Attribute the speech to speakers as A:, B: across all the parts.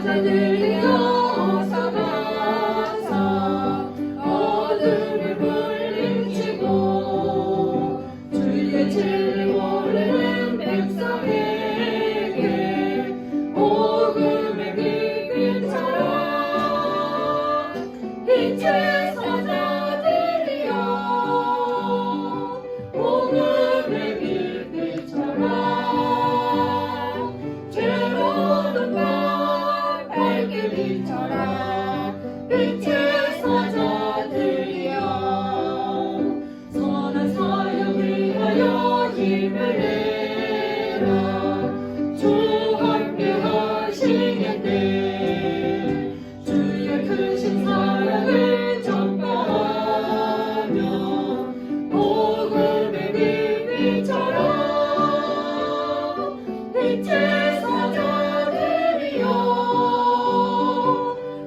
A: 사자들이여 어서 가서 어둠을 물리치고 주의 진리 모르는 백성에게 복음의 빛처럼 빛의 사자들이여 복음의 빛처럼 죄로운 날 밝게 비춰라 빛의 사자들이여 선한 사역을 위하여 힘을 내라 주 함께 하시겠네 주의 크신 사랑을 전파하며 복음의 빛처럼 빛의 사자들이여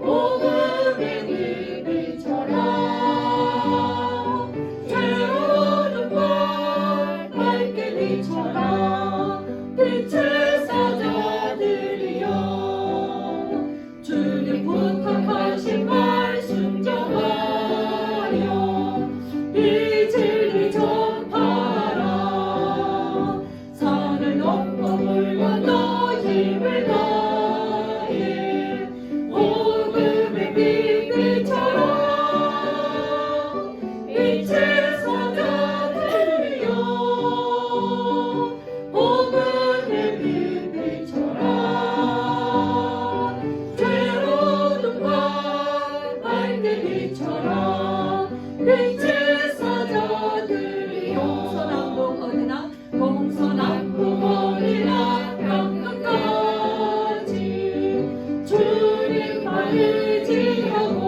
A: 복음의 빛처럼 죄로운 날 밝게 비춰라 빛의 사자들이여 주님 부탁하신 말 순종하여 이 진리 전파하라 산을 넘고 물 건너 힘을 다해 복음의 빛처럼 빛의 사자들이여 복음의 빛처럼 죄로운 날 밝게 비춰라 빛의 사자들이여 동서남북 어디나 동서남북 어디나 평강까지 주님만 의지하고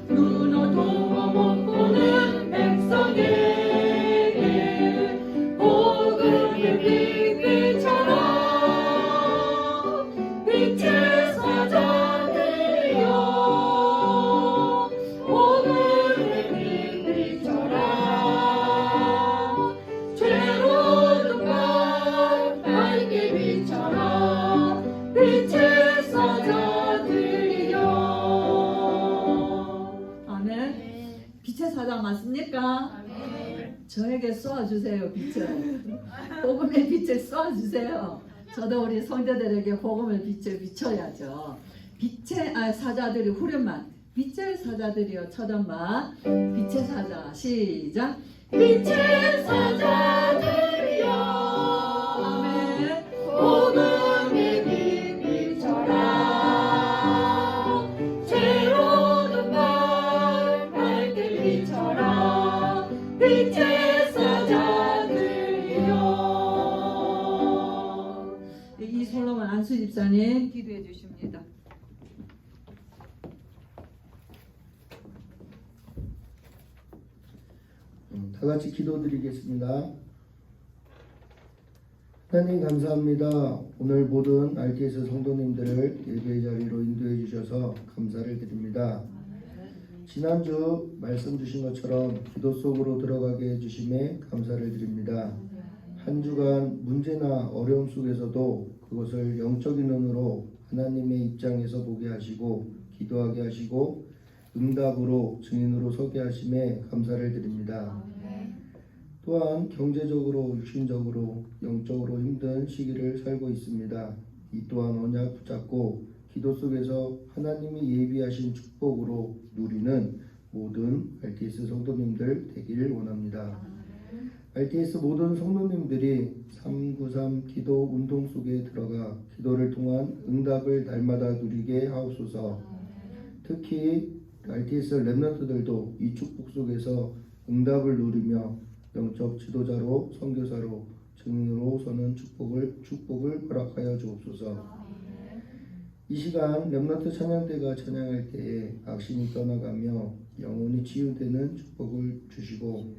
A: 눈 어두워 못 보는 백성에게 복음의 빛처럼 빛의 사자들이여 복음의 빛처럼 죄로운 날 밝게 비춰라 빛의 사자들이여 아멘. 빛의 사자 맞습니까? 저에게 쏘아주세요 빛을 복음의 빛을 쏘아주세요. 저도 우리 성도들에게 복음을 비춰야죠. 빛의 사자들이 후렴만 빛의 사자들이여 첫음만 빛의 사자 시작 빛의 사자들이여 아멘 복음의 빛처럼 죄로운 날 밝게 비춰라 빛의 사자들이여 이솔로몬 안수 집사님 기도해 주십니다.
B: 다 같이 기도드리겠습니다. 하나님 감사합니다. 오늘 모든 RTS 성도님들을 예배의 자리로 인도해 주셔서 감사를 드립니다. 지난주 말씀 주신 것처럼 기도 속으로 들어가게 해주심에 감사를 드립니다. 한 주간 문제나 어려움 속에서도 그것을 영적인 눈으로 하나님의 입장에서 보게 하시고 기도하게 하시고 응답으로 증인으로 서게 하심에 감사를 드립니다. 또한 경제적으로 육신적으로 영적으로 힘든 시기를 살고 있습니다. 이 또한 언약 붙잡고 기도 속에서 하나님이 예비하신 축복으로 누리는 모든 RTS 성도님들 되기를 원합니다. RTS 모든 성도님들이 393 기도 운동 속에 들어가 기도를 통한 응답을 날마다 누리게 하옵소서. 특히 RTS 렘넌트들도 이 축복 속에서 응답을 누리며 영적 지도자로 선교사로 증인으로 서는 축복을 허락하여 주옵소서. 이 시간 렘넌트 찬양대가 찬양할 때에 악신이 떠나가며 영혼이 치유되는 축복을 주시고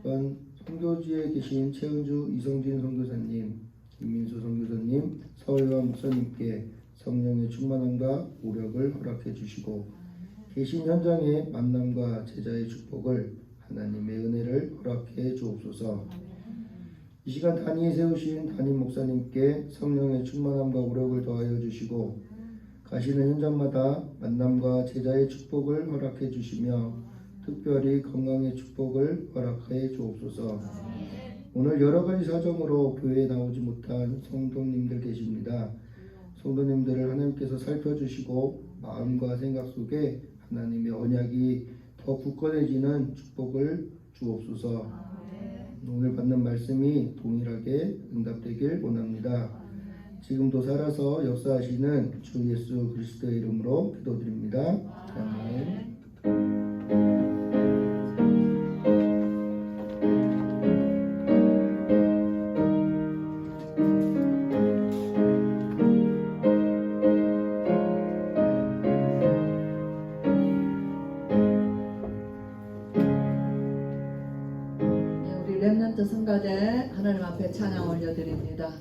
B: 또한 선교지에 계신 최은주 이성진 선교사님, 김민수 선교사님, 서울와 목사님께 성령의 충만함과 오력을 허락해 주시고 계신 현장의 만남과 제자의 축복을 하나님의 은혜를 허락해 주옵소서. 이 이 시간 단위에 세우신 담임 목사님께 성령의 충만함과 오력을 더하여 주시고 가시는 현장마다 만남과 제자의 축복을 허락해 주시며 특별히 건강의 축복을 허락해 주옵소서. 오늘 여러 가지 사정으로 교회에 나오지 못한 성도님들 계십니다. 성도님들을 하나님께서 살펴주시고 마음과 생각 속에 하나님의 언약이 더 굳건해지는 축복을 주옵소서. 오늘 받는 말씀이 동일하게 응답되길 원합니다. 지금도 살아서 역사하시는 주 예수 그리스도의 이름으로 기도드립니다. 아멘.
A: 우리 렘넌트 성가대 하나님 앞에 찬양 올려드립니다.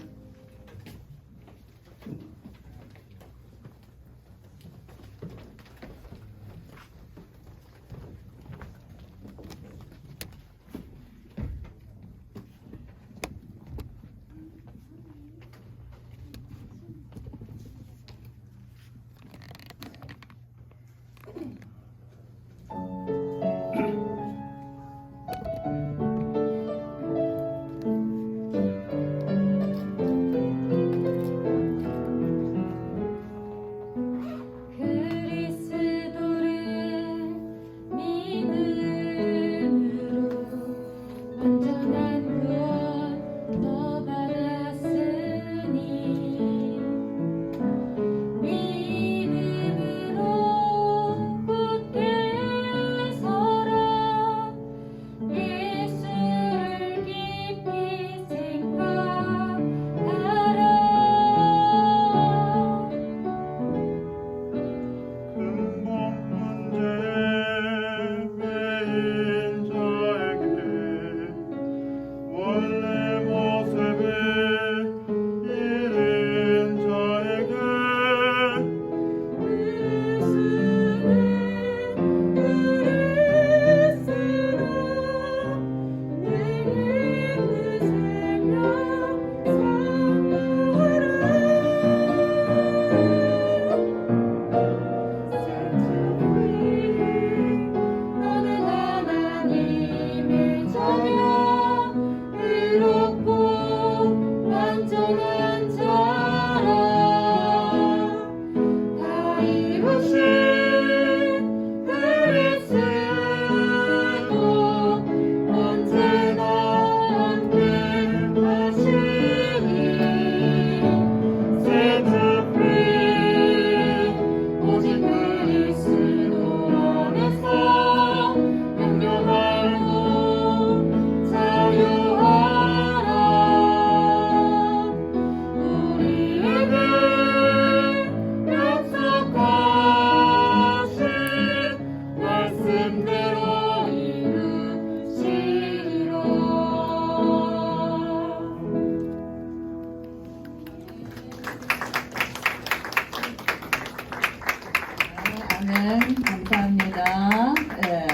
A: 아멘. 감사합니다. 예,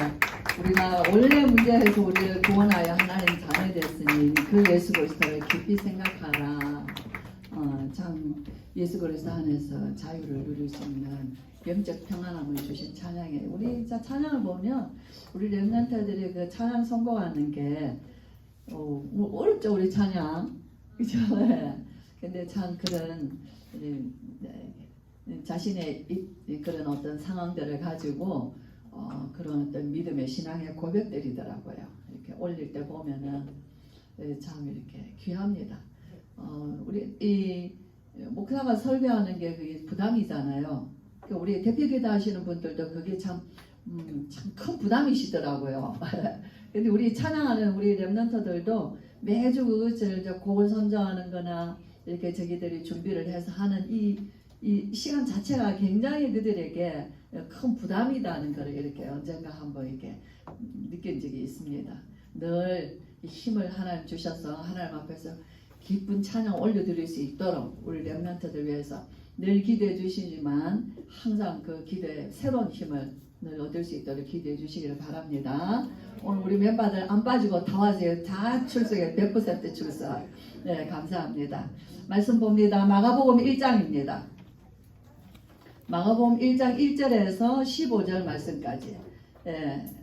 A: 우리가 원래 문제에서 우리를 구원하여 하나님 자녀 됐으니 그 예수 그리스도를 깊이 생각하라. 참 예수 그리스도 안에서 자유를 누릴 수 있는 영적 평안함을 주신 찬양에 우리 찬양을 보면 우리 렘넌트들이 그 찬양 선곡하는 게 어렵죠 우리 찬양 그죠? 근데 참 그런 자신의 그런 어떤 상황들을 가지고 그런 어떤 믿음의 신앙의 고백들이더라고요. 이렇게 올릴 때 보면은 참 이렇게 귀합니다. 우리 이 목사가 설교하는 게 그게 부담이잖아요. 그러니까 우리 대표기도 하시는 분들도 그게 참 큰 부담이시더라고요. 근데 우리 찬양하는 우리 렘넌트들도 매주 그것을 곡을 선정하는 거나 이렇게 저기들이 준비를 해서 하는 이 시간 자체가 굉장히 그들에게 큰 부담이라는 걸 이렇게 언젠가 한번 이렇게 느낀 적이 있습니다. 늘 힘을 하나님 주셔서 하나님 앞에서 기쁜 찬양 올려드릴 수 있도록 우리 렘넌트들 위해서 늘 기도해 주시지만 항상 그 기도에 새로운 힘을 늘 얻을 수 있도록 기도해 주시기를 바랍니다. 오늘 우리 멤버들 안 빠지고 다 와세요. 다 출석해 100% 출석. 네, 감사합니다. 말씀 봅니다. 마가복음 1장입니다. 마가복음 1장 1절에서 15절 말씀까지.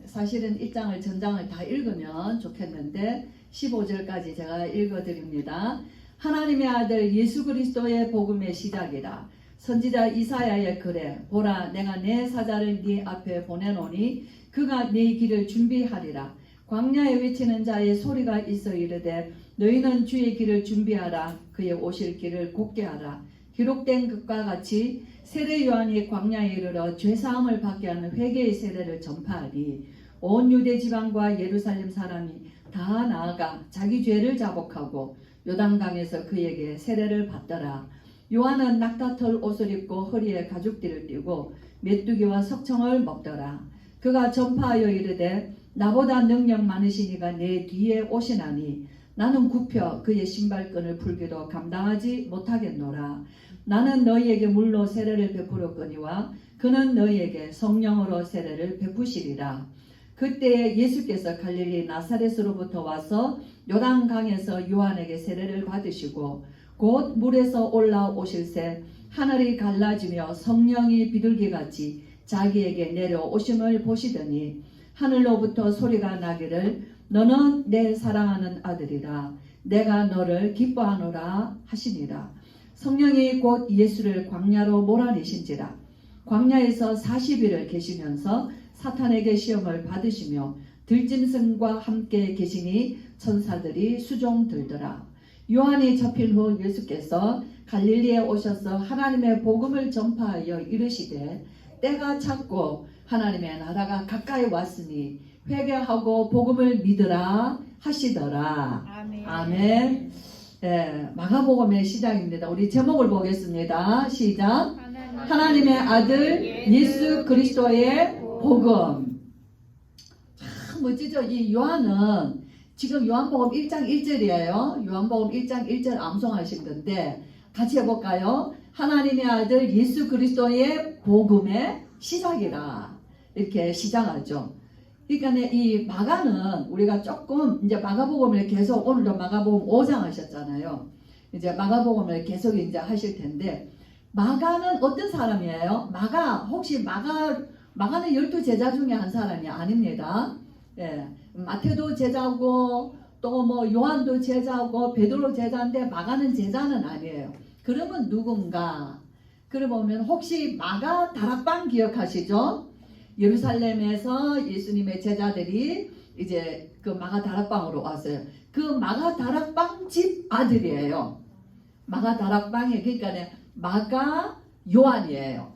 A: 사실은 1장을 전장을 다 읽으면 좋겠는데 15절까지 제가 읽어드립니다. 하나님의 아들 예수 그리스도의 복음의 시작이라. 선지자 이사야의 글에 보라 내가 내 사자를 네 앞에 보내노니 그가 네 길을 준비하리라. 광야에 외치는 자의 소리가 있어 이르되 너희는 주의 길을 준비하라. 그의 오실 길을 곧게 하라. 기록된 것과 같이 세례 요한이 광야에 이르러 죄사함을 받게 하는 회개의 세례를 전파하니 온 유대 지방과 예루살렘 사람이 다 나아가 자기 죄를 자복하고 요단강에서 그에게 세례를 받더라. 요한은 낙타털 옷을 입고 허리에 가죽띠를 띠고 메뚜기와 석청을 먹더라. 그가 전파하여 이르되 나보다 능력 많으시니가 내 뒤에 오시나니 나는 굽혀 그의 신발끈을 풀기도 감당하지 못하겠노라. 나는 너희에게 물로 세례를 베풀었거니와 그는 너희에게 성령으로 세례를 베푸시리라. 그때에 예수께서 갈릴리 나사렛으로부터 와서 요단강에서 요한에게 세례를 받으시고 곧 물에서 올라오실새 하늘이 갈라지며 성령이 비둘기같이 자기에게 내려오심을 보시더니 하늘로부터 소리가 나기를 너는 내 사랑하는 아들이라 내가 너를 기뻐하노라 하시니라. 성령이 곧 예수를 광야로 몰아내신지라. 광야에서 40일을 계시면서 사탄에게 시험을 받으시며 들짐승과 함께 계시니 천사들이 수종 들더라. 요한이 잡힌 후 예수께서 갈릴리에 오셔서 하나님의 복음을 전파하여 이르시되 때가 찼고 하나님의 나라가 가까이 왔으니 회개하고 복음을 믿으라 하시더라.
C: 아멘.
A: 아멘. 마가복음의 시작입니다. 우리 제목을 보겠습니다. 시작. 하나님의 아들 예수 그리스도의 복음. 참 멋지죠? 이 요한은 지금 요한복음 1장 1절이에요. 요한복음 1장 1절 암송하신 건데 같이 해볼까요? 하나님의 아들 예수 그리스도의 복음의 시작이라 이렇게 시작하죠. 그러니까 이 마가는 우리가 조금 이제 마가복음을 계속 오늘도 마가복음 5장 하셨잖아요. 이제 마가복음을 계속 이제 하실 텐데 마가는 어떤 사람이에요? 혹시 마가는 12제자 중에 한 사람이 아닙니다. 마태도 제자고 또 뭐 요한도 제자고 베드로 제자인데 마가는 제자는 아니에요. 그러면 누군가? 그러면 혹시 마가 다락방 기억하시죠? 예루살렘에서 예수님의 제자들이 이제 그 마가 다락방으로 왔어요. 그 마가 다락방 집 아들이에요. 마가 다락방이 그러니까 마가 요한이에요.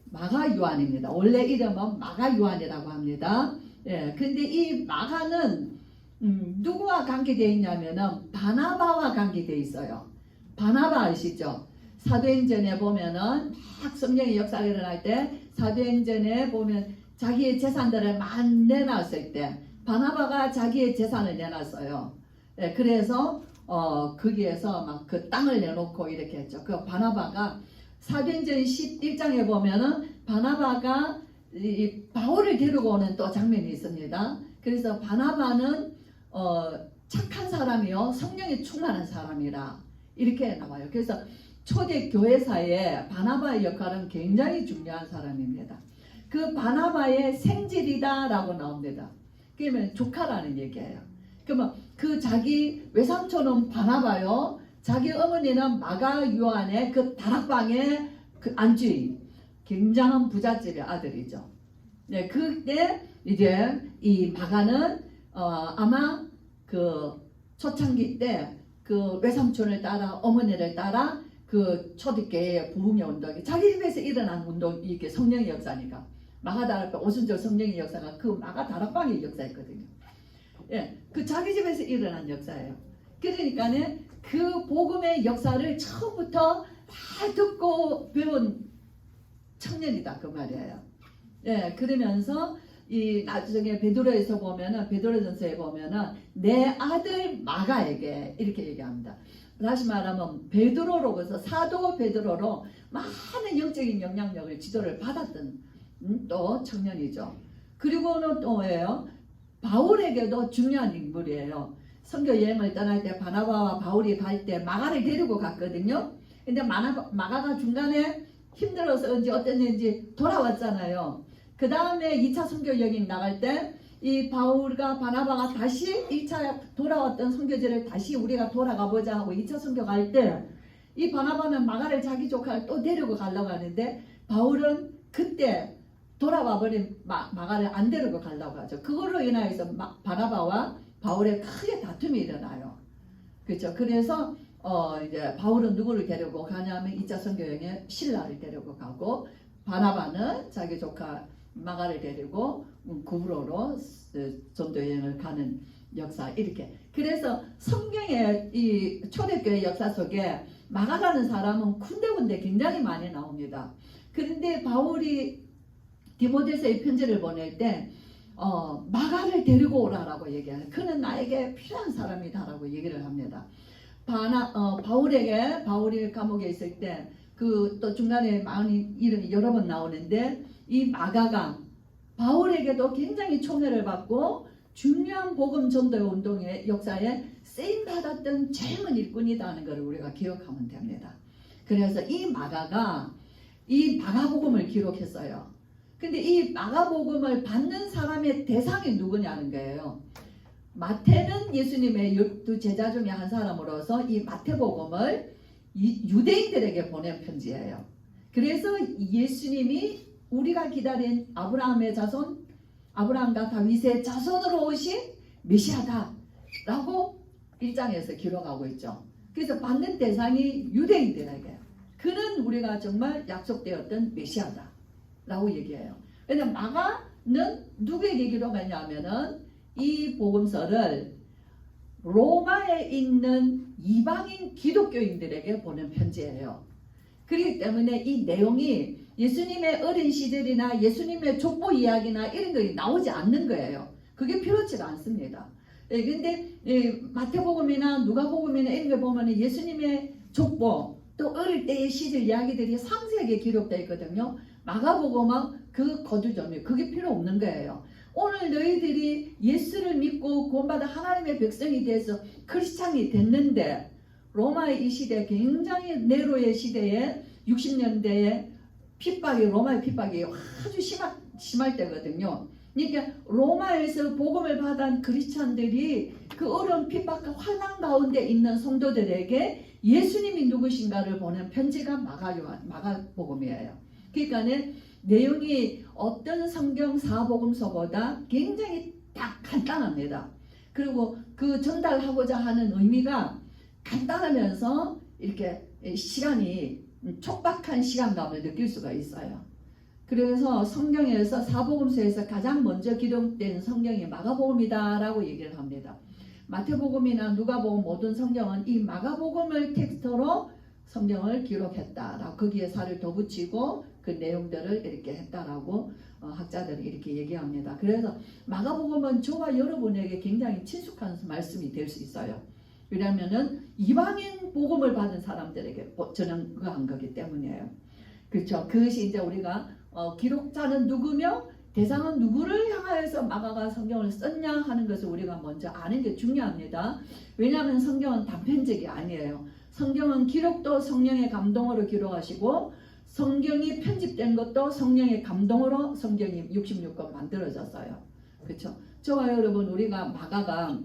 A: 마가 요한입니다. 원래 이름은 마가 요한이라고 합니다. 근데 이 마가는 누구와 관계되어 있냐면은 바나바와 관계되어 있어요. 바나바 아시죠? 사도행전에 보면은 막 성령의 역사가 일어날 때 사도행전에 보면 자기의 재산들을 막 내놨을 때 바나바가 자기의 재산을 내놨어요. 그래서 거기에서 막 그 땅을 내놓고 이렇게 했죠. 그 바나바가 사도행전 11장에 보면은 바나바가 이 바울을 데리고 오는 또 장면이 있습니다. 그래서 바나바는 착한 사람이요 성령이 충만한 사람이라 이렇게 나와요. 그래서 초대 교회사에 바나바의 역할은 굉장히 중요한 사람입니다. 그 바나바의 생질이다 라고 나옵니다. 그러면 조카라는 얘기예요. 그러면 그 자기 외삼촌은 바나바요, 자기 어머니는 마가 요한의 그 다락방의 그 안주인, 굉장한 부잣집의 아들이죠. 그때 이제 이 마가는 아마 그 초창기 때 그 외삼촌을 따라 어머니를 따라 그 초대교회의 부흥의 운동이 자기 집에서 일어난 운동, 이게 성령의 역사니까 마가 다락방 오순절 성령의 역사가 그 마가 다락방의 역사였거든요. 그 자기 집에서 일어난 역사예요. 그러니까는 그 복음의 역사를 처음부터 다 듣고 배운 청년이다 그 말이에요. 그러면서 이 나중에 베드로에서 보면은 베드로전서에 보면은 내 아들 마가에게 이렇게 얘기합니다. 다시 말하면 베드로로서 사도 베드로로 많은 영적인 영향력을 지도를 받았던 또 청년이죠. 그리고는 또 뭐예요? 바울에게도 중요한 인물이에요. 선교 여행을 떠날 때 바나바와 바울이 갈 때 마가를 데리고 갔거든요. 근데 마가가 중간에 힘들어서인지 어땠는지 돌아왔잖아요. 그 다음에 2차 선교 여행 나갈 때 이 바울과 바나바가 다시 1차 돌아왔던 선교지를 다시 우리가 돌아가 보자 하고 2차 선교 갈 때 이 바나바는 마가를 자기 조카를 또 데리고 가려고 하는데 바울은 그때 돌아와 버린 마가를 안 데리고 가려고 하죠. 그걸로 인하여서 바나바와 바울의 크게 다툼이 일어나요. 그렇죠. 그래서 이제 바울은 누구를 데리고 가냐면 2차 선교여행에 실라를 데리고 가고 바나바는 자기 조카 마가를 데리고 구브로로 전도 여행을 가는 역사 이렇게. 그래서 성경의 이 초대교회 역사 속에 마가라는 사람은 군데군데 굉장히 많이 나옵니다. 그런데 바울이 디모데서의 편지를 보낼 때 마가를 데리고 오라라고 얘기해요. 그는 나에게 필요한 사람이다라고 얘기를 합니다. 바울이 감옥에 있을 때 그 또 중간에 많은 이름이 여러 번 나오는데 이 마가가 바울에게도 굉장히 총애를 받고 중요한 복음 전도 운동의 역사에 쓰임 받았던 젊은 일꾼이다는 것을 우리가 기억하면 됩니다. 그래서 이 마가가 이 마가복음을 기록했어요. 근데 이 마가복음을 받는 사람의 대상이 누구냐는 거예요. 마태는 예수님의 12 제자 중에 한 사람으로서 이 마태복음을 유대인들에게 보낸 편지예요. 그래서 예수님이 우리가 기다린 아브라함의 자손, 아브라함과 다윗의 자손으로 오신 메시아다라고 1장에서 기록하고 있죠. 그래서 받는 대상이 유대인들에게 그는 우리가 정말 약속되었던 메시아다라고 얘기해요. 왜냐하면 마가는 누구에게 기록하냐면은 이 복음서를 로마에 있는 이방인 기독교인들에게 보낸 편지예요. 그렇기 때문에 이 내용이 예수님의 어린 시절이나 예수님의 족보 이야기나 이런 것이 나오지 않는 거예요. 그게 필요치가 않습니다. 그런데 마태복음이나 누가복음이나 이런 걸 보면 예수님의 족보 또 어릴 때의 시절 이야기들이 상세하게 기록되어 있거든요. 마가복음은 그 거두점이 그게 필요 없는 거예요. 오늘 너희들이 예수를 믿고 구원받아 하나님의 백성이 돼서 크리스찬이 됐는데 로마의 이 시대 굉장히 네로의 시대에 60년대에 핍박이 로마의 핍박이 아주 심할 때거든요. 그러니까 로마에서 복음을 받은 크리스찬들이 그 어려운 핍박과 환난 가운데 있는 성도들에게 예수님이 누구신가를 보낸 편지가 마가복음이에요. 그러니까 내용이 어떤 성경 사복음서보다 굉장히 딱 간단합니다. 그리고 그 전달하고자 하는 의미가 간단하면서 이렇게 시간이 촉박한 시간감을 느낄 수가 있어요. 그래서 성경에서 사복음서에서 가장 먼저 기록된 성경이 마가복음이다라고 얘기를 합니다. 마태복음이나 누가복음 모든 성경은 이 마가복음을 텍스트로 성경을 기록했다라고 거기에 살을 더 붙이고 그 내용들을 이렇게 했다라고 학자들이 이렇게 얘기합니다. 그래서 마가복음은 저와 여러분에게 굉장히 친숙한 말씀이 될 수 있어요. 왜냐하면은 이방인 복음을 받은 사람들에게 전한 거기 때문이에요. 그렇죠. 그것이 이제 우리가 기록자는 누구며 대상은 누구를 향하여서 마가가 성경을 썼냐 하는 것을 우리가 먼저 아는 게 중요합니다. 왜냐하면 성경은 단편적이 아니에요. 성경은 기록도 성령의 감동으로 기록하시고 성경이 편집된 것도 성령의 감동으로 성경이 66권 만들어졌어요. 그렇죠. 저와 여러분 우리가 마가가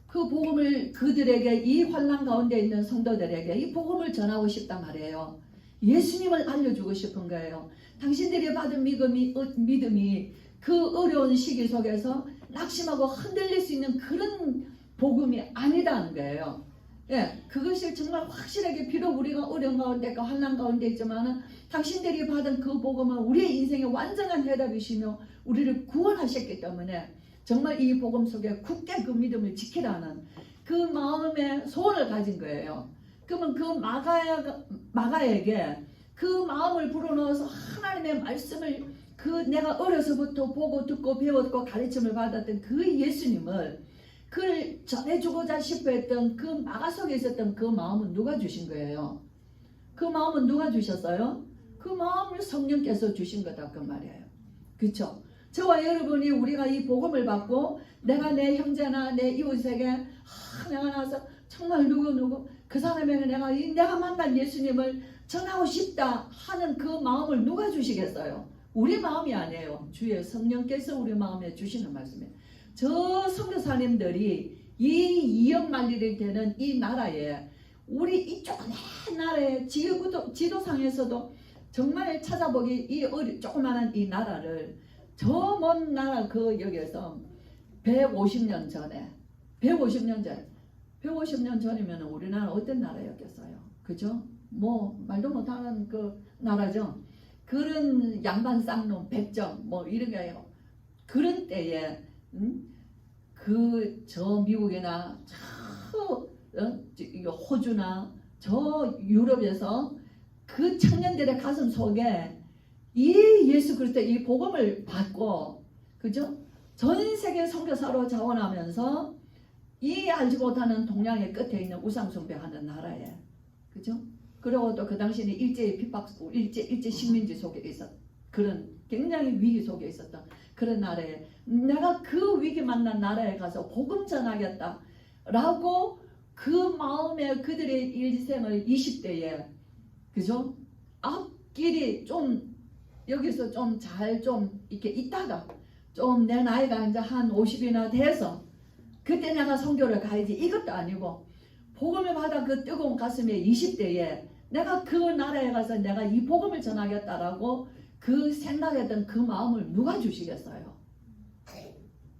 A: 그 복음을 그들에게 이 환난 가운데 있는 성도들에게 이 복음을 전하고 싶단 말이에요. 예수님을 알려주고 싶은 거예요. 당신들이 받은 믿음이 그 어려운 시기 속에서 낙심하고 흔들릴 수 있는 그런 복음이 아니다는 거예요. 예, 그것이 정말 확실하게 비록 우리가 어려운 가운데 환난 가운데 있지만은 당신들이 받은 그 복음은 우리의 인생의 완전한 해답이시며 우리를 구원하셨기 때문에 정말 이 복음 속에 굳게 그 믿음을 지키라는 그 마음의 소원을 가진 거예요. 그러면 그 마가에게 그 마음을 불어넣어서 하나님의 말씀을 그 내가 어려서부터 보고 듣고 배웠고 가르침을 받았던 그 예수님을 그를 전해주고자 싶어 했던 그 마가 속에 있었던 그 마음은 누가 주신 거예요? 그 마음은 누가 주셨어요? 그 마음을 성령께서 주신 거다 그 말이에요. 그렇죠? 저와 여러분이 우리가 이 복음을 받고 내가 내 형제나 내 이웃에게 내가 나서 정말 누구 그 사람에게 내가 만난 예수님을 전하고 싶다 하는 그 마음을 누가 주시겠어요? 우리 마음이 아니에요. 주의 성령께서 우리 마음에 주시는 말씀이에요. 저 선교사님들이 이 2억 만리를 되는 이 나라에 우리 이 조그만 나라에 지도상에서도 정말 찾아보기 이 조그마한 이 나라를 저 먼 나라 그 여기에서 150년 전이면 우리나라 어떤 나라였겠어요? 그죠? 뭐 말도 못하는 그 나라죠. 그런 양반 쌍놈 백정 뭐 이런 게요. 그런 때에 그 저 미국이나 저 호주나 저 유럽에서 그 청년들의 가슴 속에 이 예수 그리스도의 이 복음을 받고 그죠? 전 세계 선교사로 자원하면서 이 알지 못하는 동양의 끝에 있는 우상 숭배하는 나라에 그죠? 그리고 또 그 당시에는 일제의 핍박고 일제 식민지 속에 있었 그런 굉장히 위기 속에 있었던 그런 나라에 내가 그 위기 만난 나라에 가서 복음 전하겠다라고 그 마음에 그들의 일생을 20대에 그죠? 앞길이 좀 여기서 좀 잘 좀 이렇게 있다가 좀 내 나이가 이제 한 50이나 돼서 그때 내가 선교를 가야지 이것도 아니고 복음을 받아 그 뜨거운 가슴에 20대에 내가 그 나라에 가서 내가 이 복음을 전하겠다라고 그 생각했던 그 마음을 누가 주시겠어요?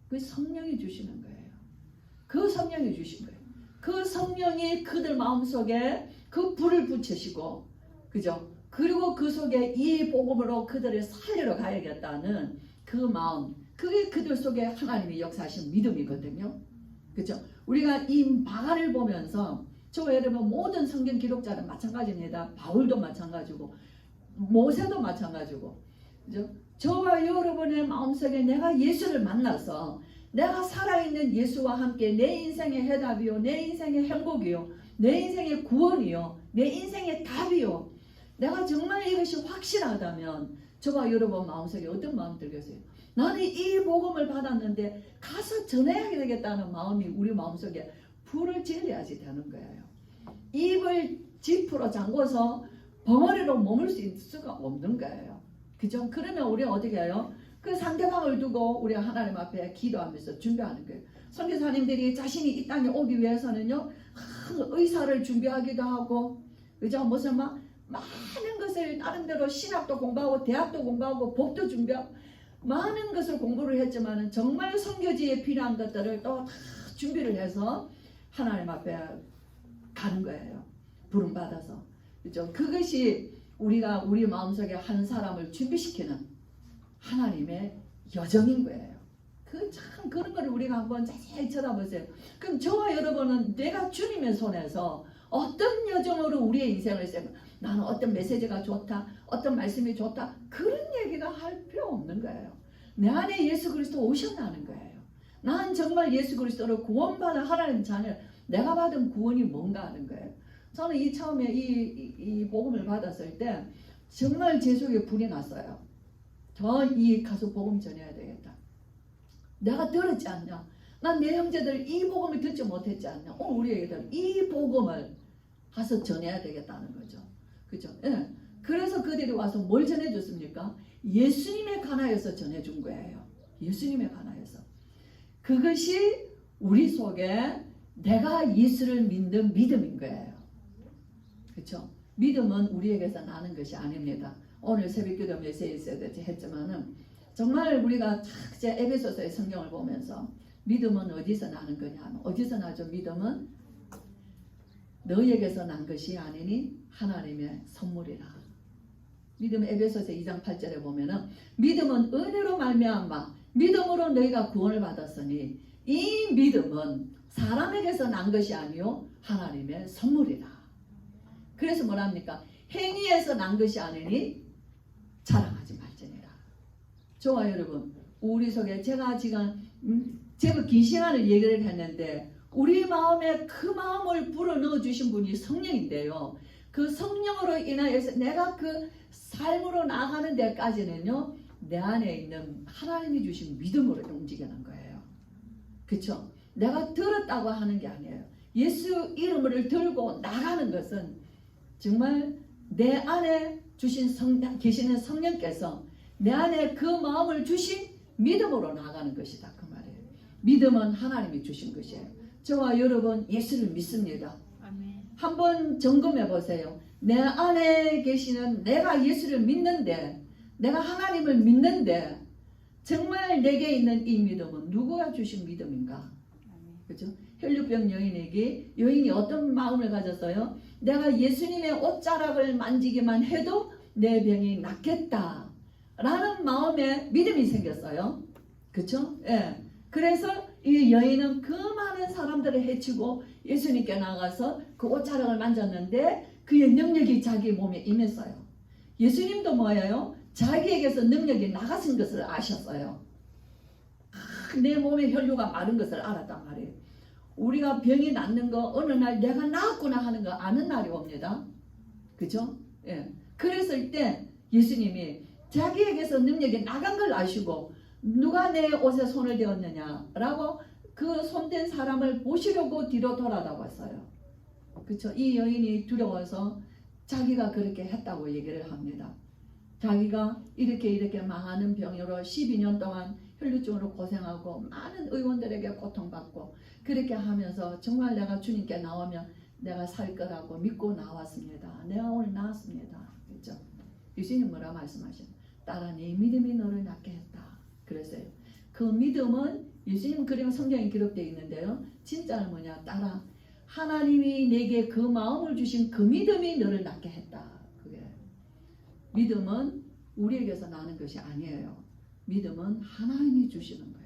A: 그 성령이 주시는 거예요. 그 성령이 주신 거예요. 그 성령이 그들 마음속에 그 불을 붙이시고 그죠? 그리고 그 속에 이 복음으로 그들을 살리러 가야겠다는 그 마음 그게 그들 속에 하나님이 역사하신 믿음이거든요. 그죠? 우리가 이 바가를 보면서 저 여러분 모든 성경 기록자는 마찬가지입니다. 바울도 마찬가지고 모세도 마찬가지고 그죠? 저와 여러분의 마음속에 내가 예수를 만나서 내가 살아있는 예수와 함께 내 인생의 해답이요 내 인생의 행복이요 내 인생의 구원이요 내 인생의 답이요 내가 정말 이것이 확실하다면 저와 여러분 마음속에 어떤 마음 들겠어요? 나는 이 복음을 받았는데 가서 전해야 되겠다는 마음이 우리 마음속에 불을 질려야지 되는 거예요. 입을 지프로 잠궈서 벙어리로 머물 수 있을 수가 없는 거예요. 그죠? 그러면 우리가 어떻게 해요? 그 상대방을 두고 우리가 하나님 앞에 기도하면서 준비하는 거예요. 선교사님들이 자신이 이 땅에 오기 위해서는요 의사를 준비하기도 하고 그죠? 무슨 막 많은 것을 나름대로 신학도 공부하고 대학도 공부하고 법도 준비하고 많은 것을 공부를 했지만은 정말 선교지에 필요한 것들을 또 다 준비를 해서 하나님 앞에 가는 거예요. 부름 받아서. 그죠? 그것이 우리가 우리 마음속에 한 사람을 준비시키는 하나님의 여정인 거예요. 그 참 그런 거를 우리가 한번 자세히 쳐다보세요. 그럼 저와 여러분은 내가 주님의 손에서 어떤 여정으로 우리의 인생을 생각 나는 어떤 메시지가 좋다 어떤 말씀이 좋다 그런 얘기가 할 필요 없는 거예요. 내 안에 예수 그리스도 오셨다는 거예요. 난 정말 예수 그리스도로 구원받은 하나님 자녀 내가 받은 구원이 뭔가 하는 거예요. 저는 이 처음에 이 복음을 받았을 때 정말 제 속에 불이 났어요. 저 이 가서 복음 전해야 되겠다. 내가 들었지 않냐? 난 내 형제들 이 복음을 듣지 못했지 않냐? 오늘 우리 애들 이 복음을 가서 전해야 되겠다는 거죠. 그죠? 예. 그래서 그들이 와서 뭘 전해줬습니까? 예수님에 관하여서 전해준 거예요. 예수님에 관하여서. 그것이 우리 속에 내가 예수를 믿는 믿음인 거예요. 그렇죠? 믿음은 우리에게서 나는 것이 아닙니다. 오늘 새벽기도 메시지에서 했지만은 정말 우리가 제 에베소서의 성경을 보면서 믿음은 어디서 나는 거냐? 어디서 나죠? 믿음은 너희에게서 난 것이 아니니 하나님의 선물이라. 믿음 에베소서 2장 8절에 보면은 믿음은 은혜로 말미암아 믿음으로 너희가 구원을 받았으니 이 믿음은 사람에게서 난 것이 아니요 하나님의 선물이라. 그래서 뭐랍니까? 행위에서 난 것이 아니니 자랑하지 말지니라. 저와 여러분 우리 속에 제가 지금 제가 긴 시간을 얘기를 했는데 우리 마음에 그 마음을 불어넣어 주신 분이 성령인데요. 그 성령으로 인하여서 내가 그 삶으로 나가는 데까지는요, 내 안에 있는 하나님이 주신 믿음으로 움직이는 거예요. 그렇죠? 내가 들었다고 하는 게 아니에요. 예수 이름을 들고 나가는 것은 정말 내 안에 계시는 성령께서 내 안에 그 마음을 주신 믿음으로 나가는 것이다, 그 말이에요. 믿음은 하나님이 주신 것이에요. 저와 여러분 예수를 믿습니다. 한번 점검해 보세요. 내 안에 계시는, 내가 예수를 믿는데, 내가 하나님을 믿는데 정말 내게 있는 이 믿음은 누구가 주신 믿음인가? 그죠? 혈류병 여인이 어떤 마음을 가졌어요? 내가 예수님의 옷자락을 만지기만 해도 내 병이 낫겠다 라는 마음에 믿음이 생겼어요. 그렇죠? 예. 그래서 이 여인은 그 많은 사람들을 해치고 예수님께 나가서 그 옷자락을 만졌는데 그의 능력이 자기 몸에 임했어요. 예수님도 뭐예요? 자기에게서 능력이 나가신 것을 아셨어요. 내 몸에 혈류가 마른 것을 알았단 말이에요. 우리가 병이 낫는 거 어느 날 내가 나았구나 하는 거 아는 날이 옵니다. 그죠? 예. 그랬을 때 예수님이 자기에게서 능력이 나간 걸 아시고 누가 내 옷에 손을 대었느냐 라고 그 손댄 사람을 보시려고 뒤로 돌아다봤어요. 그쵸? 이 여인이 두려워서 자기가 그렇게 했다고 얘기를 합니다. 자기가 이렇게 망하는 병으로 12년 동안 혈류증으로 고생하고 많은 의원들에게 고통받고 그렇게 하면서 정말 내가 주님께 나오면 내가 살 거라고 믿고 나왔습니다. 내가 오늘 나왔습니다. 그렇죠? 예수님 뭐라 말씀하셨나요? 딸아, 네 믿음이 너를 낫게 했다. 그랬어요. 그 믿음은 예수님 그림 성경에 기록되어 있는데요. 진짜는 뭐냐? 딸아, 하나님이 내게 그 마음을 주신 그 믿음이 너를 낫게 했다. 그게 믿음은 우리에게서 나는 것이 아니에요. 믿음은 하나님이 주시는 거예요.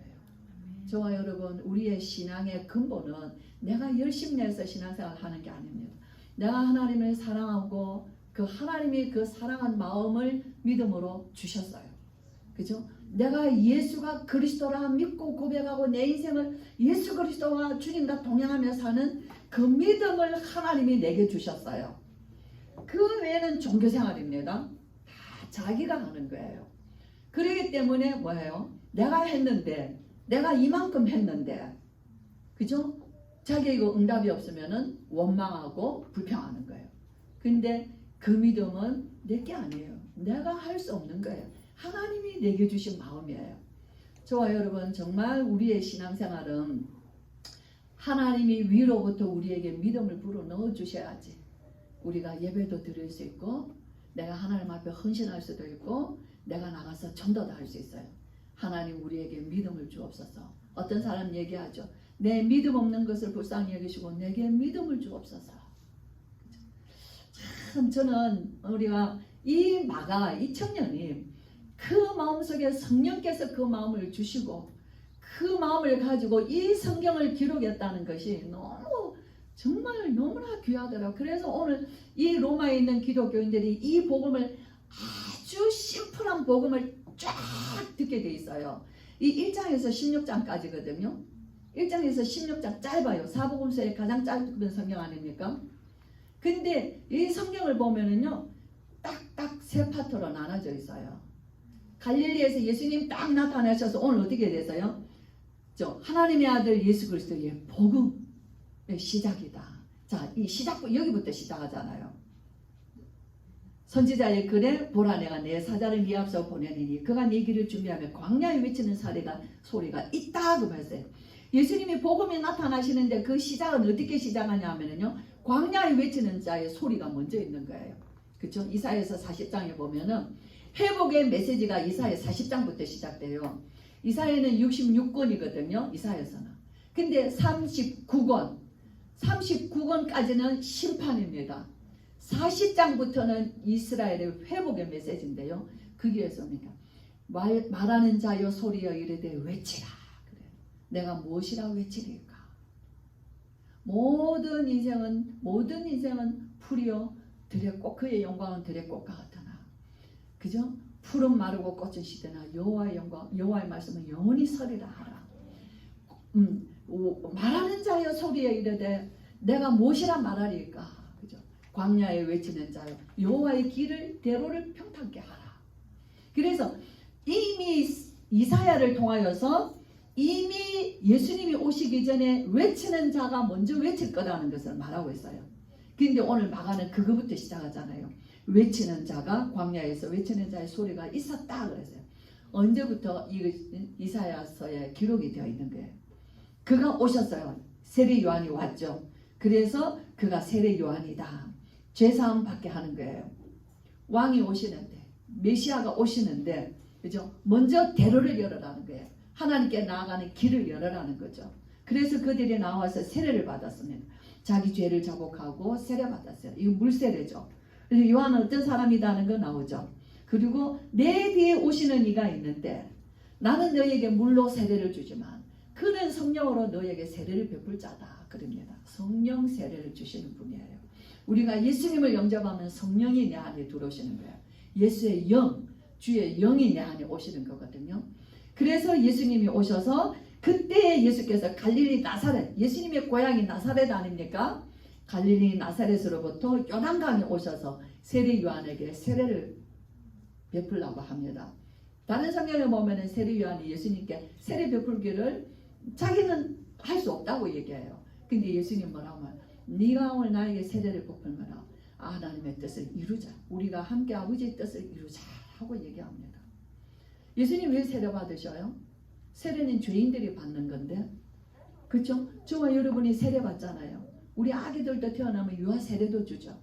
A: 저와 여러분, 우리의 신앙의 근본은 내가 열심히 해서 신앙생활을 하는 게 아닙니다. 내가 하나님을 사랑하고 그 하나님이 그 사랑한 마음을 믿음으로 주셨어요. 그죠? 내가 예수가 그리스도라 믿고 고백하고 내 인생을 예수 그리스도와 주님과 동행하며 사는 그 믿음을 하나님이 내게 주셨어요. 그 외에는 종교생활입니다. 다 자기가 하는 거예요. 그렇기 때문에 뭐예요? 내가 했는데, 내가 이만큼 했는데, 그죠? 자기에게 응답이 없으면은 원망하고 불평하는 거예요. 근데 그 믿음은 내게 아니에요. 내가 할 수 없는 거예요. 하나님이 내게 주신 마음이에요. 저와 여러분, 정말 우리의 신앙생활은 하나님이 위로부터 우리에게 믿음을 불어넣어 주셔야지 우리가 예배도 드릴 수 있고 내가 하나님 앞에 헌신할 수도 있고 내가 나가서 전도도 할 수 있어요. 하나님 우리에게 믿음을 주옵소서. 어떤 사람 얘기하죠. 내 믿음 없는 것을 불쌍히 여기시고 내게 믿음을 주옵소서. 참 저는 우리가 이 청년이 그 마음속에 성령께서 그 마음을 주시고 그 마음을 가지고 이 성경을 기록했다는 것이 너무 정말 너무나 귀하더라고요. 그래서 오늘 이 로마에 있는 기독교인들이 이 복음을 아주 심플한 복음을 쫙 듣게 돼 있어요. 이 1장에서 16장까지거든요. 1장에서 16장 짧아요. 사복음서의 가장 짧은 성경 아닙니까? 근데 이 성경을 보면은요, 딱딱 세 파트로 나눠져 있어요. 갈릴리에서 예수님 딱 나타나셔서 오늘 어떻게 되세요? 하나님의 아들 예수 그리스도의 복음의 시작이다. 자, 이 시작 여기부터 시작하잖아요. 선지자의 글에 보라 내가 내 사자를 네 앞서 보내리니 그가 네 길을 준비하며 광야에 외치는 소리가 있다 그 말했어요. 예수님이 복음이 나타나시는데 그 시작은 어떻게 시작하냐면요, 광야에 외치는 자의 소리가 먼저 있는 거예요. 그렇죠? 이사야서 40장에 보면은 회복의 메시지가 이사야 40장부터 시작돼요. 이사야는 66권이거든요. 이사야서는. 근데 39권까지는 심판입니다. 40장부터는 이스라엘의 회복의 메시지인데요. 거기에서 말하는 자여 소리여 이르되 외치라. 그래. 내가 무엇이라 외치리까? 모든 인생은 풀이요 들의 꽃, 그의 영광은 들의 꽃과 같으나, 그죠? 풀은 마르고 꽃은 시드나 여호와의 영광, 여호와의 말씀은 영원히 서리라 하라. 말하는 자여 소리여 이르되 내가 무엇이라 말하리까? 그죠? 광야에 외치는 자요 여호와의 길을 대로를 평탄케 하라. 그래서 이미 이사야를 통하여서 이미 예수님이 오시기 전에 외치는 자가 먼저 외칠 거라는 것을 말하고 있어요. 근데 오늘 마가는 그거부터 시작하잖아요. 외치는 자가 광야에서 외치는 자의 소리가 있었다 그랬어요. 언제부터 이사야서에 기록이 되어 있는 거예요. 그가 오셨어요. 세례 요한이 왔죠. 그래서 그가 세례 요한이다. 죄사함 받게 하는 거예요. 왕이 오시는데 메시아가 오시는데 그죠? 먼저 대로를 열어라는 거예요. 하나님께 나아가는 길을 열어라는 거죠. 그래서 그들이 나와서 세례를 받았습니다. 자기 죄를 자복하고 세례 받았어요. 이거 물세례죠. 그래서 요한은 어떤 사람이다는 거 나오죠. 그리고 내 뒤에 오시는 이가 있는데 나는 너에게 물로 세례를 주지만 그는 성령으로 너에게 세례를 베풀 자다. 그럽니다. 성령 세례를 주시는 분이에요. 우리가 예수님을 영접하면 성령이 내 안에 들어오시는 거예요. 예수의 영, 주의 영이 내 안에 오시는 거거든요. 그래서 예수님이 오셔서 그때 예수께서 갈릴리 나사렛, 예수님의 고향이 나사렛 아닙니까? 갈릴리 나사렛으로부터 요단강에 오셔서 세례 요한에게 세례를 베풀라고 합니다. 다른 성경에 보면은 세례 요한이 예수님께 세례 베풀기를 자기는 할 수 없다고 얘기해요. 근데 예수님 뭐라고 하면 네가 오늘 나에게 세례를 베풀거나 하나님의 뜻을 이루자. 우리가 함께 아버지의 뜻을 이루자 하고 얘기합니다. 예수님 왜 세례 받으셔요? 세례는 죄인들이 받는 건데, 그렇죠? 저와 여러분이 세례 받잖아요. 우리 아기들도 태어나면 유아 세례도 주죠.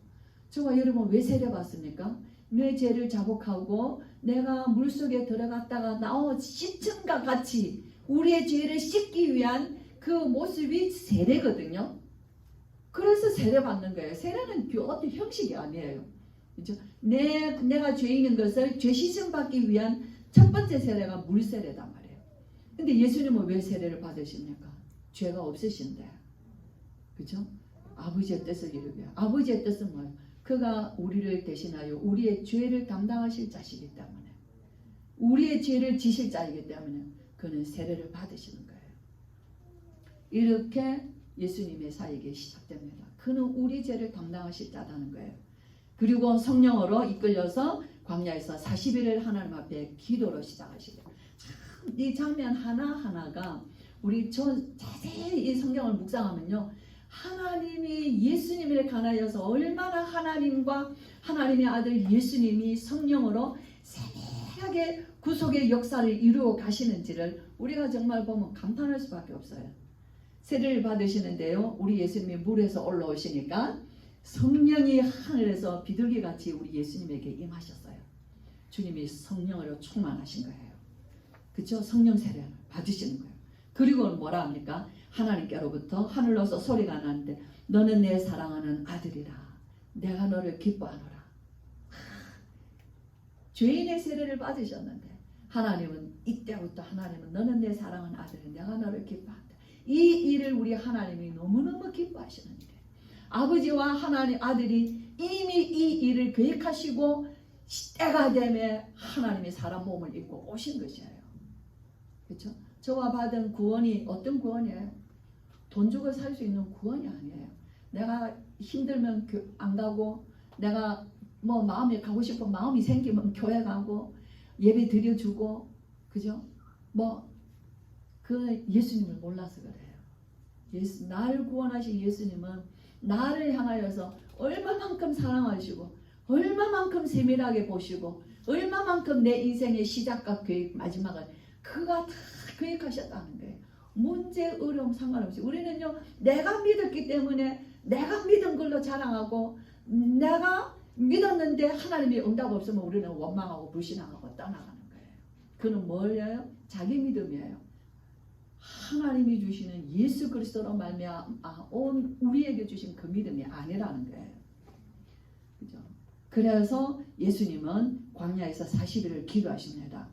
A: 저와 여러분 왜 세례 받습니까? 내 죄를 자복하고 내가 물속에 들어갔다가 나온 씻음과 같이 우리의 죄를 씻기 위한 그 모습이 세례거든요. 그래서 세례 받는 거예요. 세례는 어떤 형식이 아니에요. 그렇죠? 내가 죄인인 것을 죄 씻음 받기 위한 첫 번째 세례가 물 세례단 말이에요. 근데 예수님은 왜 세례를 받으십니까? 죄가 없으신데. 그렇죠? 아버지의 뜻을 이루기 위해. 아버지의 뜻은 뭐예요? 그가 우리를 대신하여 우리의 죄를 담당하실 자시기 때문에, 우리의 죄를 지실 자이기 때문에 그는 세례를 받으시는 거예요. 이렇게 예수님의 사역이 시작됩니다. 그는 우리 죄를 담당하실 자라는 거예요. 그리고 성령으로 이끌려서 광야에서 40일을 하나님 앞에 기도로 시작하시죠. 이 장면 하나하나가 우리 자세히 이 성경을 묵상하면요, 하나님이 예수님을 관하여서 얼마나 하나님과 하나님의 아들 예수님이 성령으로 세밀하게 구속의 역사를 이루어 가시는지를 우리가 정말 보면 감탄할 수밖에 없어요. 세례를 받으시는데요, 우리 예수님이 물에서 올라오시니까 성령이 하늘에서 비둘기같이 우리 예수님에게 임하셨어요. 주님이 성령으로 충만하신 거예요. 그렇죠? 성령 세례를 받으시는 거예요. 그리고 뭐라 합니까? 하나님께로부터 하늘로서 소리가 나는데 너는 내 사랑하는 아들이라. 내가 너를 기뻐하노라. 죄인의 세례를 받으셨는데 하나님은 이때부터 하나님은 너는 내 사랑하는 아들이라. 내가 너를 기뻐한다. 이 일을 우리 하나님이 너무너무 기뻐하시는 일이에요. 아버지와 하나님 아들이 이미 이 일을 계획하시고 때가 되면 하나님이 사람 몸을 입고 오신 것이에요. 그렇죠? 저와 받은 구원이 어떤 구원이에요? 돈 주고 살 수 있는 구원이 아니에요. 내가 힘들면 안 가고, 내가 뭐 마음에 가고 싶은 마음이 생기면 교회 가고 예배 드려주고, 그죠? 그 예수님을 몰라서 그래요. 나를 구원하신 예수님은 나를 향하여서 얼마만큼 사랑하시고, 얼마만큼 세밀하게 보시고, 얼마만큼 내 인생의 시작과 계획, 마지막을 그가 다 계획하셨다는 거예요. 문제, 어려움 상관없이 우리는요, 내가 믿었기 때문에 내가 믿은 걸로 자랑하고, 내가 믿었는데 하나님이 응답 없으면 우리는 원망하고 불신하고 떠나가는 거예요. 그는 뭐예요? 자기 믿음이에요. 하나님이 주시는 예수 그리스도로 말미암아 온 우리에게 주신 그 믿음이 아니라는 거예요. 그죠? 그래서 예수님은 광야에서 40일을 기도하십니다.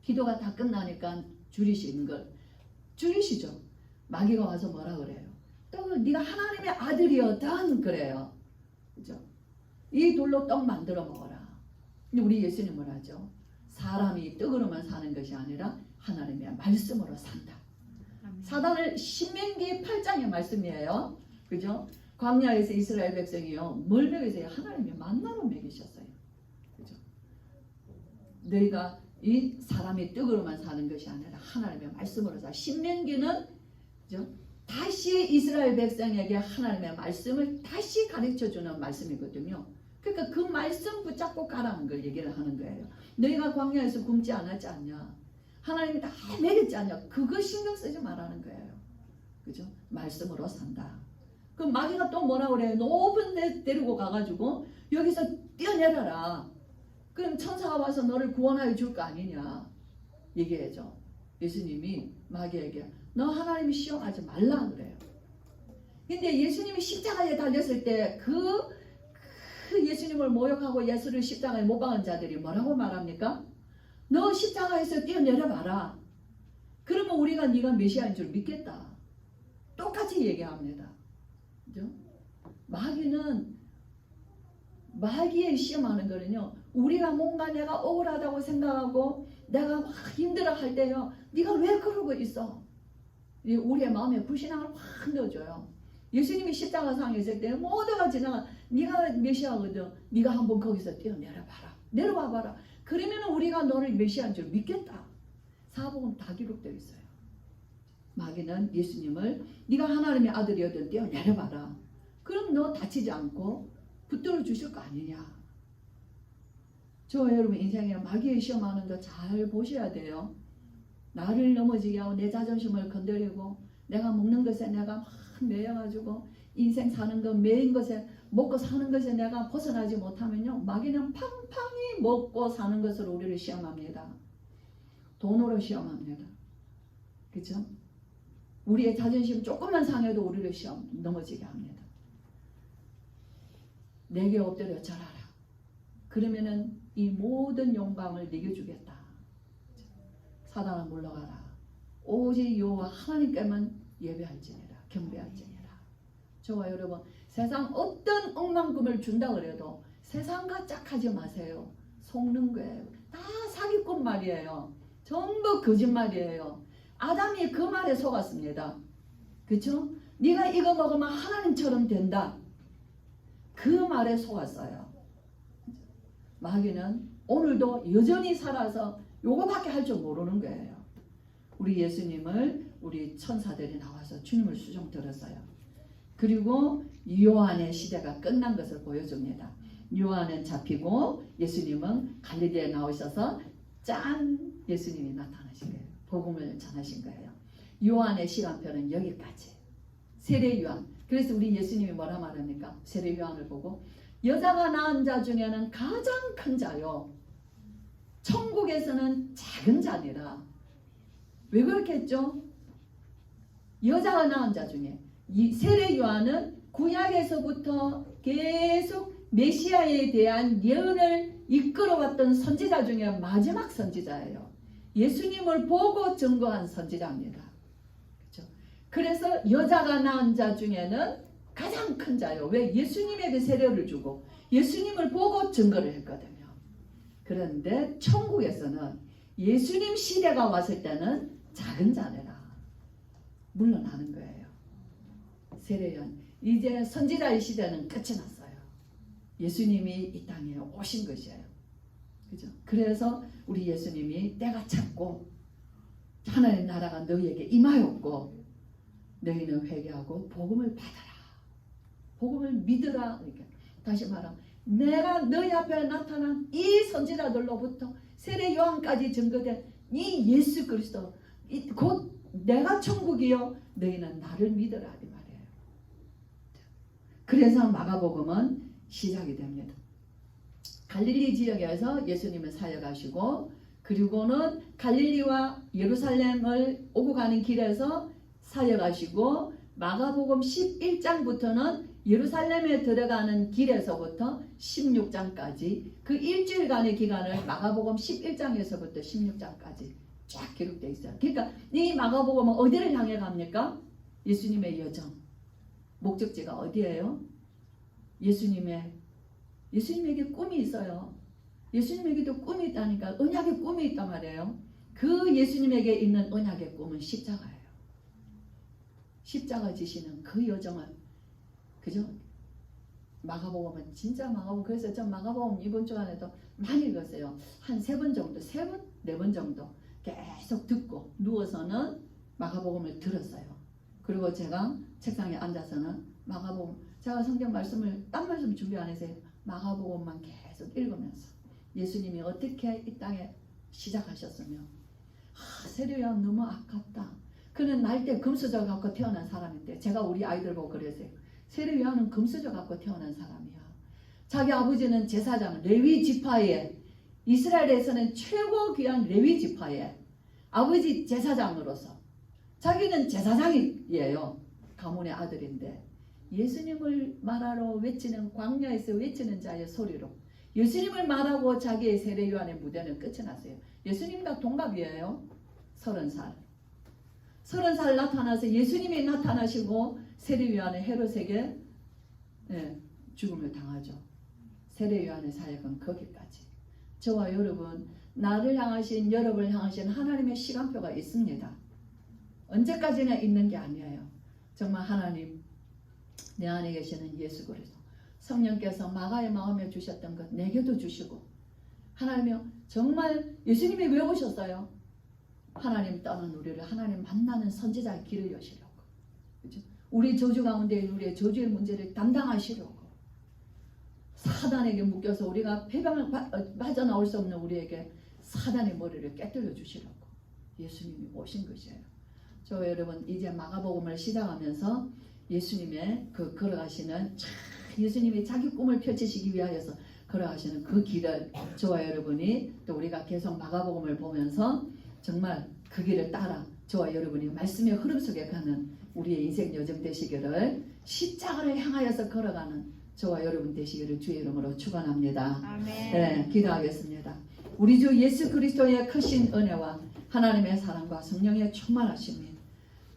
A: 기도가 다 끝나니까 줄이시죠. 마귀가 와서 뭐라 그래요? 또 네가 하나님의 아들이었던 그래요. 그죠? 이 돌로 떡 만들어 먹어라. 근데 우리 예수님은 하죠. 사람이 떡으로만 사는 것이 아니라 하나님의 말씀으로 산다. 사단을 신명기 8장의 말씀이에요. 그죠? 광야에서 이스라엘 백성이요 뭘 먹이세요? 하나님이 만나로 먹이셨어요. 그죠? 너희가 이 사람이 떡으로만 사는 것이 아니라 하나님의 말씀으로 사. 신명기는 그죠? 다시 이스라엘 백성에게 하나님의 말씀을 다시 가르쳐주는 말씀이거든요. 그러니까 그 말씀 붙잡고 가라는 걸 얘기를 하는 거예요. 너희가 광야에서 굶지 않았지 않냐? 하나님이 다 먹였지 않냐? 그거 신경 쓰지 말라는 거예요. 그죠? 말씀으로 산다. 그럼 마귀가 또 뭐라 그래요? 높은 데 데리고 가가지고 여기서 뛰어내려라. 그럼 천사가 와서 너를 구원하여 줄 거 아니냐? 얘기해죠. 예수님이 마귀에게 너 하나님이 시험하지 말라 그래요. 근데 예수님이 십자가에 달렸을 때 그 예수님을 모욕하고 예수를 십자가에 못 박은 자들이 뭐라고 말합니까? 너 십자가에서 뛰어내려봐라. 그러면 우리가 네가 메시아인 줄 믿겠다. 똑같이 얘기합니다. 그죠? 마귀의 시험하는 거는요. 우리가 뭔가 내가 억울하다고 생각하고 내가 막 힘들어할 때요. 네가 왜 그러고 있어? 우리의 마음에 불신앙을 확 넣어줘요. 예수님이 십자가상에 있을 때 모두가 지나가 네가 메시아거든. 네가 한번 거기서 뛰어내려봐라. 내려와봐라. 그러면 우리가 너를 메시아인 줄 믿겠다. 사복음 다 기록되어 있어요. 마귀는 예수님을 네가 하나님의 아들이어든 뛰어내려봐라. 그럼 너 다치지 않고 붙들어 주실 거 아니냐. 저 여러분 인생에 마귀의 시험하는 거 잘 보셔야 돼요. 나를 넘어지게 하고 내 자존심을 건드리고 내가 먹는 것에 내가 막 매여가지고 인생 사는 거 매인 것에 먹고 사는 것에 내가 벗어나지 못하면요. 마귀는 팡팡이 먹고 사는 것으로 우리를 시험합니다. 돈으로 시험합니다. 그렇죠? 우리의 자존심 조금만 상해도 우리를 시험 넘어지게 합니다. 내게 엎드려 절하라. 그러면은 이 모든 영광을 내게 주겠다. 사단아 물러가라. 오직 여호와 하나님께만 예배할지니라. 경배할지니라. 저와 여러분 세상 어떤 억만금을 준다 그래도 세상과 짝하지 마세요. 속는 거예요. 다 사기꾼 말이에요. 전부 거짓말이에요. 아담이 그 말에 속았습니다. 그렇죠? 네가 이거 먹으면 하나님처럼 된다. 그 말에 속았어요. 마귀는 오늘도 여전히 살아서 요거밖에 할 줄 모르는 거예요. 우리 예수님을 우리 천사들이 나와서 주님을 수종 들었어요. 그리고 요한의 시대가 끝난 것을 보여줍니다. 요한은 잡히고 예수님은 갈릴리에 나오셔서 짠 예수님이 나타나신 거예요. 복음을 전하신 거예요. 요한의 시간표는 여기까지. 세례 요한. 그래서 우리 예수님이 뭐라 말합니까? 세례 요한을 보고 여자가 낳은 자 중에는 가장 큰 자요. 천국에서는 작은 자니라. 왜 그렇게 했죠? 여자가 낳은 자 중에 이 세례 요한은 구약에서부터 계속 메시아에 대한 예언을 이끌어왔던 선지자 중에 마지막 선지자예요. 예수님을 보고 증거한 선지자입니다. 그렇죠? 그래서 여자가 낳은 자 중에는 가장 큰 자요. 왜? 예수님에게 세례를 주고 예수님을 보고 증거를 했거든요. 그런데 천국에서는 예수님 시대가 왔을 때는 작은 자네라 물러나는 거예요. 세례요한 이제 선지자의 시대는 끝이 났어요. 예수님이 이 땅에 오신 것이에요. 그죠? 그래서 우리 예수님이 때가 찼고 하나님 나라가 너희에게 임하였고 너희는 회개하고 복음을 받아라. 복음을 믿으라. 이렇게 다시 말하면 내가 너희 앞에 나타난 이 선지자들로부터 세례 요한까지 증거된 이 예수 그리스도 곧 내가 천국이요 너희는 나를 믿으라 이 말이에요. 그래서 마가복음은 시작이 됩니다. 갈릴리 지역에서 예수님을 사역하시고 그리고는 갈릴리와 예루살렘을 오고 가는 길에서 사역하시고 마가복음 11장부터는 예루살렘에 들어가는 길에서부터 16장까지 그 일주일간의 기간을 마가복음 11장에서부터 16장까지 쫙 기록되어 있어요. 그러니까 이 마가복음은 어디를 향해 갑니까? 예수님의 여정. 목적지가 어디예요? 예수님에게 꿈이 있어요. 예수님에게도 꿈이 있다니까. 언약의 꿈이 있단 말이에요. 그 예수님에게 있는 언약의 꿈은 십자가예요. 십자가 지시는 그 여정은 그죠? 마가복음은 진짜 마가복음. 그래서 저 마가복음 이번 주간에도 많이 읽었어요. 한 3번 정도, 3번, 4번 정도 계속 듣고 누워서는 마가복음을 들었어요. 그리고 제가 책상에 앉아서는 마가복음, 제가 성경 말씀을 딴 말씀 준비 안 해서 마가복음만 계속 읽으면서 예수님이 어떻게 이 땅에 시작하셨으며, 세례요한 너무 아깝다. 그는 날때 금수저 갖고 태어난 사람인데, 제가 우리 아이들 보고 그랬어요. 세례요한은 금수저 갖고 태어난 사람이야. 자기 아버지는 제사장, 레위 지파에, 이스라엘에서는 최고 귀한 레위 지파에 아버지 제사장으로서, 자기는 제사장이에요. 가문의 아들인데 예수님을 말하러 외치는, 광야에서 외치는 자의 소리로 예수님을 말하고 자기의 세례요한의 무대는 끝이 났어요. 예수님과 동갑이에요. 30살. 30살 나타나서 예수님이 나타나시고 세례요한의 헤롯에게 죽음을 당하죠. 세례요한의 사역은 거기까지. 저와 여러분, 나를 향하신, 여러분을 향하신 하나님의 시간표가 있습니다. 언제까지나 있는 게 아니에요. 정말 하나님, 내 안에 계시는 예수 그리스도, 성령께서 마가의 마음에 주셨던 것 내게도 주시고, 하나님이요, 정말 예수님이 왜 오셨어요? 하나님 떠난 우리를 하나님 만나는 선지자의 길을 여시려고, 그렇죠? 우리 저주 가운데 우리의 저주의 문제를 담당하시려고, 사단에게 묶여서 우리가 폐병을 빠져나올 수 없는 우리에게 사단의 머리를 깨뜨려 주시려고 예수님이 오신 것이에요. 저 여러분, 이제 마가복음을 시작하면서 예수님의 그 걸어가시는, 예수님이 자기 꿈을 펼치시기 위하여서 걸어가시는 그 길을 저와 여러분이, 또 우리가 계속 마가복음을 보면서 정말 그 길을 따라 저와 여러분이 말씀의 흐름 속에 가는 우리의 인생 여정 되시기를, 십자가를 향하여서 걸어가는 저와 여러분 되시기를 주의 이름으로 축원합니다.
C: 아멘.
A: 네, 기도하겠습니다. 우리 주 예수 그리스도의 크신 은혜와 하나님의 사랑과 성령의 충만하심이,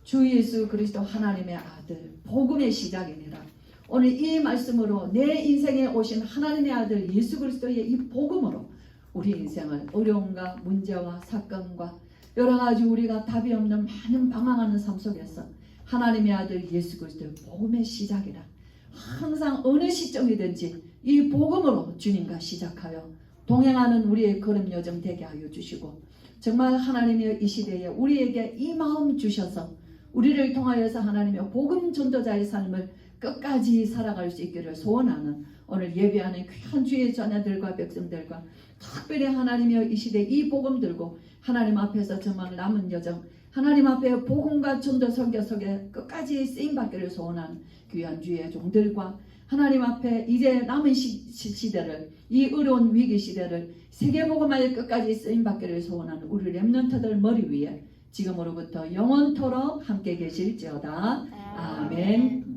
A: 주 예수 그리스도 하나님의 아들, 복음의 시작이니라. 오늘 이 말씀으로 내 인생에 오신 하나님의 아들 예수 그리스도의 이 복음으로 우리 인생을 어려움과 문제와 사건과 여러 가지 우리가 답이 없는 많은 방황하는 삶 속에서 하나님의 아들 예수 그리스도의 복음의 시작이라. 항상 어느 시점이든지 이 복음으로 주님과 시작하여 동행하는 우리의 걸음 여정 되게 하여 주시고, 정말 하나님의 이 시대에 우리에게 이 마음 주셔서 우리를 통하여서 하나님의 복음 전도자의 삶을 끝까지 살아갈 수 있기를 소원하는 오늘 예배하는 귀한 주의 자녀들과 백성들과, 특별히 하나님의 이 시대 이 복음 들고 하나님 앞에서 정말 남은 여정, 하나님 앞에 복음과 전도 설교 속에 끝까지 쓰임받기를 소원하는 귀한 주의 종들과, 하나님 앞에 이제 남은 시대를, 이 어려운 위기 시대를 세계복음화의 끝까지 쓰임받기를 소원하는 우리 렘넌트들 머리 위에 지금으로부터 영원토록 함께 계실지어다. 아멘.